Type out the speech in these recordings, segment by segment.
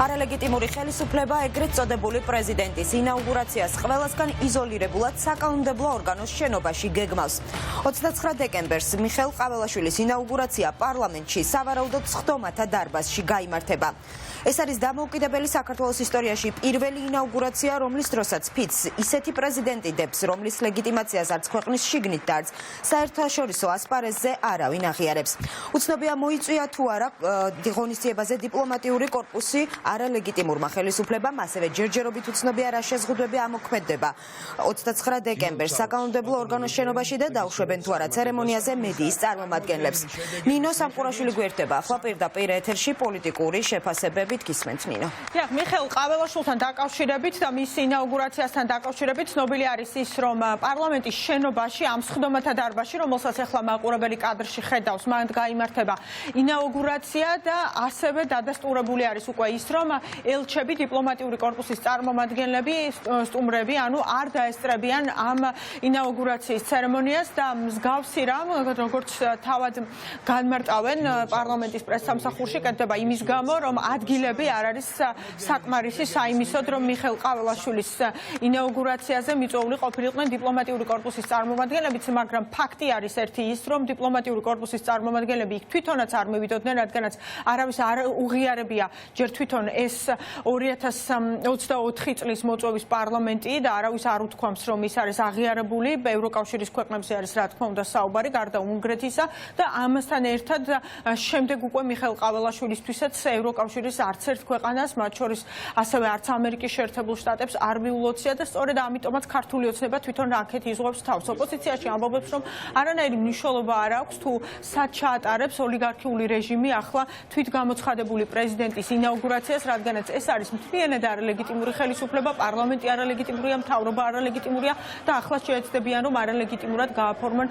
არალეგიტიმური ხელისუფლება ეგრეთ წოდებული პრეზიდენტის ინაუგურაციას ყველასგან იზოლირებულად საკანონმდებლო ორგანოს შენობაში გეგმავს. 29 დეკემბერს მიხეილ ყაველაშვილის ინაუგურაცია პარლამენტში სავარაუდოდ სხდომათა დარბაზში გაიმართება. ეს არის დამოუკიდებელი საქართველოს ისტორიაში პირველი ინაუგურაცია, რომლის დროსაც ფიცს ისეთი პრეზიდენტი დებს, რომლის ლეგიტიმაციას არც ქვეყნის შიგნით და არც საერთაშორისო ასპარეზზე არავინ აღიარებს. უცნობია მოიწვია თუ არა ღონისძიებაზე დიპლომატიური კორპუსი არალეგიტიმურმა ხელისუფლებამ, ასევე ჯერჯერობით უცნობია რა შეზღუდვები ამოქმედდება 29 დეკემბერს საკანონმდებლო ორგანოს შენობაში და დაუშვებენ თუ არა ცერემონიაზე მედიის წარმომადგენლებს. ნინო სამყურაშვილი გვერდება ახლა პირდაპირ ეთერში პოლიტიკური შეფასებებით გისმენთ ნინო. მიხეილ ყაველაშვილთან დაკავშირებით და მის ინაუგურაციასთან დაკავშირებით ცნობილი არის ის, რომ პარლამენტის შენობაში ამ სხდომათა დარბაზში, რომელსაც ახლა მაყურებელი კადრში ხედავს, მან გაიმართება ინაუგურაცია და ასევე დადასტურებული არის უკვე ის, რომ ელჩები, დიპლომატიური კორპუსის წარმომადგენლები, სტუმრები, ანუ არ დაესწრებიან ამ ინაუგურაციის ცერემონიას და მსგავსი რამ, როგორც თავად განმარტავენ პარლამენტის პრესსამსახურში, კეთდება იმის გამო, რომ ადგილები არ არის საკმარისი საიმისოდ, რომ მიხეილ ყაველაშვილის ინაუგურაციაზე მიწვეული ყოფილიყვნენ დიპლომატიური კორპუსის წარმომადგენლებიც, მაგრამ ფაქტი არის ერთი ის, რომ დიპლომატიური კორპუსის წარმომადგენლები იქ თვითონაც არ მივიდოდნენ, რადგანაც არავის არ უღიარებია ჯერ თვითონ ეს 2024 წლის მოწვევის პარლამენტი და არავის არ უთქვამს, რომ ის არის აღიარებული. ევროკავშირის ქვეყნებზე არის რა თქმა უნდა საუბარი, გარდა უნგრეთისა და ამასთან ერთად შემდეგ უკვე მიხეილ ყაველაშვილისთვისაც ევროკავშირის არც ერთ ქვეყანას, მათ შორის ასევე არც ამერიკის შეერთებულ შტატებს არ მიულოცია და სწორედ ამიტომაც ქართული ოცნება თვითონ აქეთ იზღვევს თავს. ოპოზიციაში ამბობს, რომ არანაირი მნიშვნელობა არ აქვს თუ სად ჩაატარებს ოლიგარქიული რეჟიმი ახლა თვითგამოცხადებული პრეზიდენტის ინაუგურაციას, რადგანაც ეს არის მთლიანად არალეგიტიმური ხელისუფლება, პარლამენტი არალეგიტიმურია, მთავრობა არალეგიტიმურია და ახლა შეეცდებიან, რომ არალეგიტიმურად გააფორმონ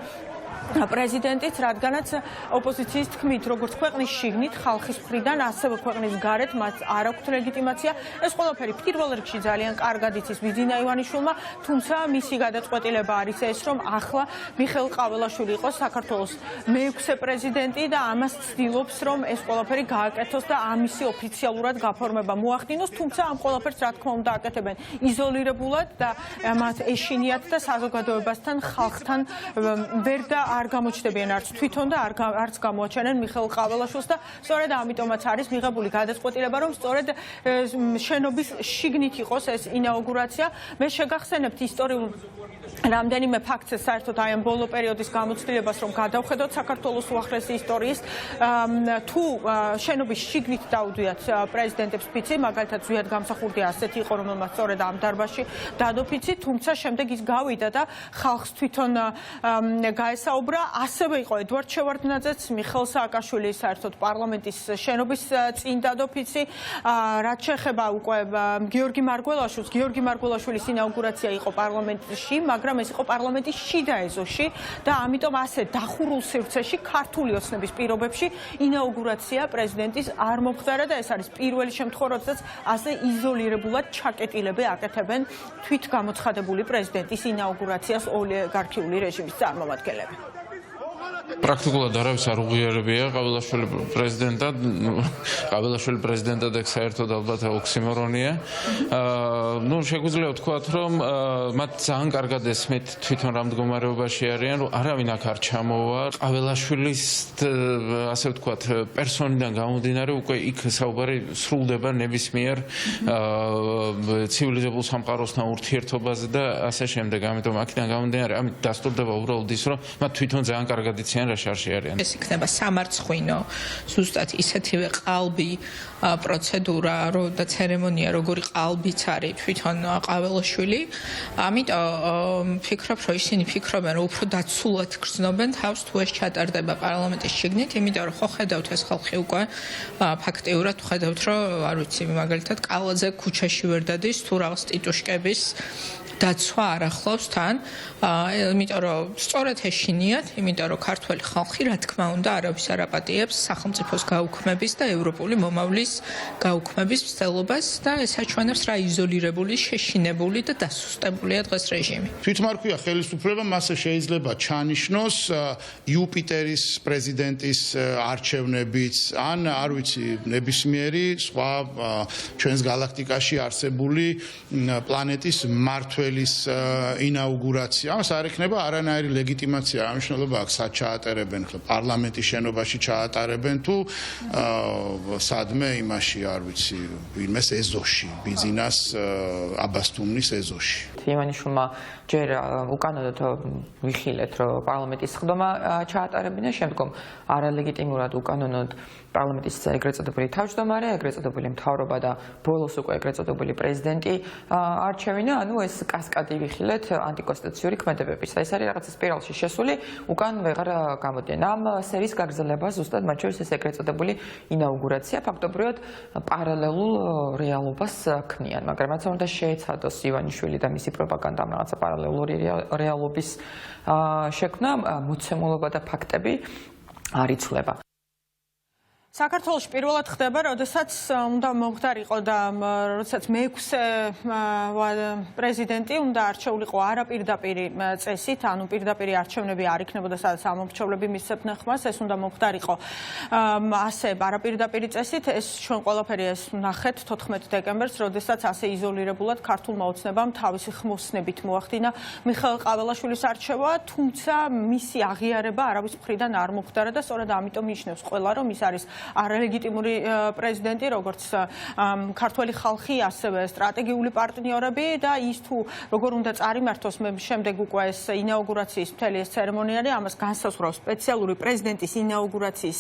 პრეზიდენტიც, რადგანაც ოპოზიციის თქმით, როგორც ქვეყნის შიგნით, ხალხის მხრიდან, ასევე ქვეყნის გარეთ მათ არ აქვთ ლეგიტიმაცია. ეს ყველაფერი პირველ რიგში ძალიან კარგად იცის ბიძინა ივანიშვილმა, თუმცა მისი გადაწყვეტილება არის ეს, რომ ახლა მიხეილ ყაველაშვილი იყოს საქართველოს მეექვსე პრეზიდენტი და ამას ცდილობს, რომ ეს ყველაფერი გააკეთოს და ამისი ოფიციალურად გაფორმება მოახდინოს, თუმცა ამ ყველაფერს რა თქმა უნდა აკეთებენ იზოლირებულად და მათ ეშინიათ და საზოგადოებასთან, ხალხთან ვერ და არ გამოჩნდებიან არც თვითონ და არც გამოაჩენენ მიხეილ ყაველაშვილს და სწორედ ამიტომაც არის მიღებული გადაწყვეტილება, რომ სწორედ შენობის შიგნით იყოს ეს ინაუგურაცია. მე შეგახსენებთ ისტორიულ რამდენიმე ფაქტს, საერთოდ აი ამ ბოლო პერიოდის გამოცდილებას, რომ გადავხედოთ საქართველოს უახლესი ისტორიის, თუ შენობის შიგნით დაუდვიათ პრეზიდენტებს ფიცი, მაგალითად ზვიად გამსახურდია ასეთი იყო, რომელმაც სწორედ ამ დარბაზში დადო ფიცი, თუმცა შემდეგ ის გავიდა და ხალხს თვითონ გაესაუბრა. ასევე იყო ედვარდ შევარდნაძეც, მიხეილ სააკაშვილი საერთოდ პარლამენტის შენობის წინ დადო ფიცი. რაც შეეხება უკვე გიორგი მარგველაშვილის ინაუგურაცია იყო პარლამენტში, მაგრამ ეს იყო პარლამენტის შიდა ეზოში და ამიტომ ასე დახურულ სივრცეში ქართული ოცნების პირობებში ინაუგურაცია პრეზიდენტის არ მომხდარა და ეს არის პირველი შემთხვევა, როდესაც ასე იზოლირებულად ჩაკეტილები აკეთებენ თვითგამოცხადებული პრეზიდენტის ინაუგურაციას ოლიგარქიული რეჟიმის წარმომადგენლები. პრაქტიკულად არავის არ უღიარებია ყაველაშვილი პრეზიდენტად, ეგ საერთოდ ალბათ ოქსიმორონია. შეგვიძლია ვთქვათ, რომ მათ ძალიან კარგად ესმით თვითონ რა მდგომარეობაში არიან, რომ არავინ აქ არ ჩამოვა. ყაველაშვილის ასე ვთქვათ პერსონიდან გამომდინარე უკვე იქ საუბარი სრულდება ნებისმიერ ცივილიზებულ სამყაროსთან ურთიერთობაზე და ასე შემდეგ. ამიტომ აქედან გამომდინარე, ამით დასტურდება უბრალოდ ის, რომ მათ თვითონ ძალიან კარგად იციან რა შარში არიან. ეს იქნება სამარცხვინო, ზუსტად ისეთივე ყალბი პროცედურა და ცერემონია, როგორი ყალბიც არის თვითონ ყაველაშვილი. ამიტომ ფიქრობ, რომ ისინი ფიქრობენ, რომ უფრო დაცულად გრძნობენ თავს თუ ეს ჩატარდება პარლამენტის შიგნით, იმიტომ რომ ხო ხედავთ ეს ხალხი უკვე ფაქტიურად ხედავთ, რომ არ ვიცი, მაგალითად კალაძე ქუჩაში ვერ დადის თუ რაღაც ტიტუშკების დაცვა არ ახლავს თან, იმიტომ რომ სწორედ ეშინიათ, იმიტომ რომ ქართული ქართველი ხალხი, რა თქმა უნდა, არავის არ აპატიებს სახელმწიფოს გაუქმების და ევროპული მომავლის გაუქმების მცდელობას და ეს აჩვენებს რა იზოლირებული, შეშინებული და დასუსტებულია დღეს რეჟიმი. თვითმარქვია ხელისუფლება, მასზე შეიძლება ჩანიშნოს იუპიტერის პრეზიდენტის არჩევნებიც, ან არ ვიცი, ნებისმიერი სხვა ჩვენს გალაქტიკაში არსებული პლანეტის მმართველის ინაუგურაცია. ამას არ ექნება არანაირი ლეგიტიმაცია, რა მნიშვნელობა აქვს, სად ჩაატარებენ, პარლამენტის შენობაში ჩაატარებენ თუ სადმე იმაში, არ ვიცი, ვინმეს ეზოში, ბიზნეს აბასთუმნის ეზოში. ივანიშვილმა ჯერ უკანონოდ ვიხილეთ, რომ პარლამენტის სხდომა ჩაატარებინა, შემდგომ არალეგიტიმურად უკანონოდ პარლამენტის ეგრეთ წოდებული თავმჯდომარე, ეგრეთ წოდებული მთავრობა და ბოლოს უკვე ეგრეთ წოდებული პრეზიდენტი არჩევინა, ანუ ეს კასკადი ვიხილეთ ანტიკონსტიტუციური ქმედებების. და ეს არის რაღაცა სპირალში შესული, უკან ვეღარ გამოდიან. ამ სერიის გაგრძელება ზუსტად მათ შორის ეს ეგრეთ წოდებული ინაუგურაცია ფაქტობრივად პარალელურ რეალობას ქმნიან, მაგრამ რაც უნდა შეეცადოს ივანიშვილი და მისი პროპაგანდამ რაღაცა პარალელური რეალობის შექმნა, მოცემულობა და ფაქტები არ იცვლება. საქართველოში პირველად ხდება, როდესაც უნდა მომხდარიყო და როდესაც მეექვსე პრეზიდენტი უნდა არჩეულიყო არაპირდაპირი წესით, ანუ პირდაპირი არჩევნები არ იქნებოდა, სადაც ამომრჩევლები მისცემდნენ ხმას, ეს უნდა მომხდარიყო ასე არაპირდაპირი წესით. ეს ჩვენ ყველაფერი ეს ვნახეთ 14 დეკემბერს, როდესაც ასე იზოლირებულად ქართულმა ოცნებამ თავისი ხმოსნებით მოახდინა მიხეილ ყაველაშვილის არჩევა, თუმცა მისი აღიარება არავის მხრიდან არ მომხდარა და სწორედ ამიტომ ნიშნავს ყველა, რომ ის არის არალეგიტიმური პრეზიდენტი, როგორც ქართველი ხალხი, ასევე სტრატეგიული პარტნიორები და ის თუ როგორ უნდა წარიმართოს შემდეგ უკვე ეს ინაუგურაციის მთელი ეს ცერემონიალი, ამას განსაზღვრავს სპეციალური პრეზიდენტის ინაუგურაციის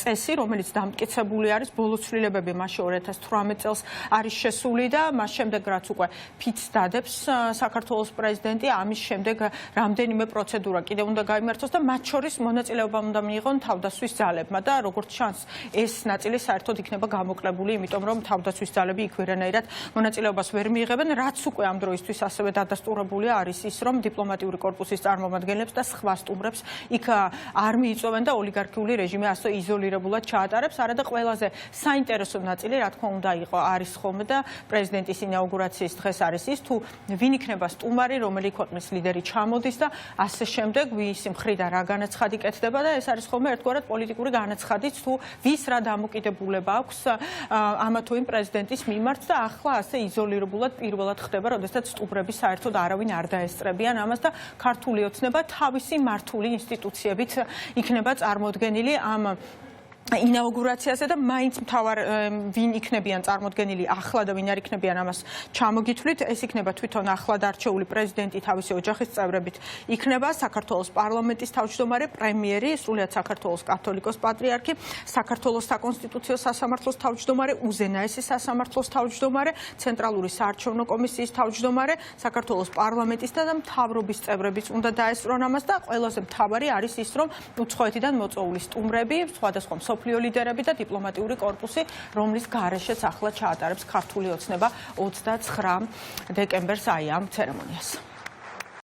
წესი, რომელიც დამტკიცებული არის, ბოლო ცვლილებები მასში 2018 წელს არის შესული და მას შემდეგ რაც უკვე ფიცს დადებს საქართველოს პრეზიდენტი, ამის შემდეგ რამდენიმე პროცედურა კიდევ უნდა გაიმართოს და მათ შორის მონაწილეობა უნდა მიიღონ თავდაცვის ძალებმა და როგორც ჩანს ეს ნაწილი საერთოდ იქნება გამოკლებული, იმიტომ რომ თავდაცვის ძალები იქ ვერანაირად მონაწილეობას ვერ მიიღებენ, რაც უკვე ამ დროისთვის ასევე დადასტურებულია არის ის, რომ დიპლომატიური კორპუსის წარმომადგენლებს და სხვა სტუმრებს იქ არ მიიწვევენ და ოლიგარქიული რეჟიმი ასე იზოლირებულად ჩაატარებს. არა და ყველაზე საინტერესო ნაწილი, რა თქმა უნდა, არის ხოლმე და პრეზიდენტის ინაუგურაციის დღეს არის ის, თუ ვინ იქნება სტუმარი, რომელი ქვეყნის ლიდერი ჩამოდის და ასე შემდეგ, ვის მხრიდან რა განაცხადი კეთდება და ეს არის ხოლმე ერთგვარად პოლიტიკური განაცხადიც, თუ ვის რა დამოკიდებულება აქვს ამა თუ იმ პრეზიდენტის მიმართ და ახლა ასე იზოლირებულად პირველად ხდება, როდესაც სტუმრები საერთოდ არავინ არ დაესწრებიან ამას და ქართული ოცნება თავისი მართული ინსტიტუციებით იქნება წარმოდგენილი ამ ინაუგურაციაზე და მაინც მთავარ ვინ იქნებიან წარმოდგენილი ახლა და ვინ არ იქნებიან ამას ჩამოგითვლით, ეს იქნება თვითონ ახლად არჩეული პრეზიდენტი თავისი ოჯახის წევრებით, იქნება საქართველოს პარლამენტის თავმჯდომარე, პრემიერი, სრულიად საქართველოს კათოლიკოს პატრიარქი, საქართველოს საკონსტიტუციო სასამართლოს თავმჯდომარე, უზენაესი სასამართლოს თავმჯდომარე, ცენტრალური საარჩევნო კომისიის თავმჯდომარე, საქართველოს პარლამენტის და მთავრობის წევრებიც უნდა დაესწრონ ამას და ყველაზე მთავარი არის ის, რომ უცხოეთიდან მოწვეული სტუმრები, სხვადასხვა მსოფლიო ლიდერები და დიპლომატიური კორპუსი, რომლის გარეშეც ახლა ჩაატარებს ქართული ოცნება 29 დეკემბერს აი ამ ცერემონიას.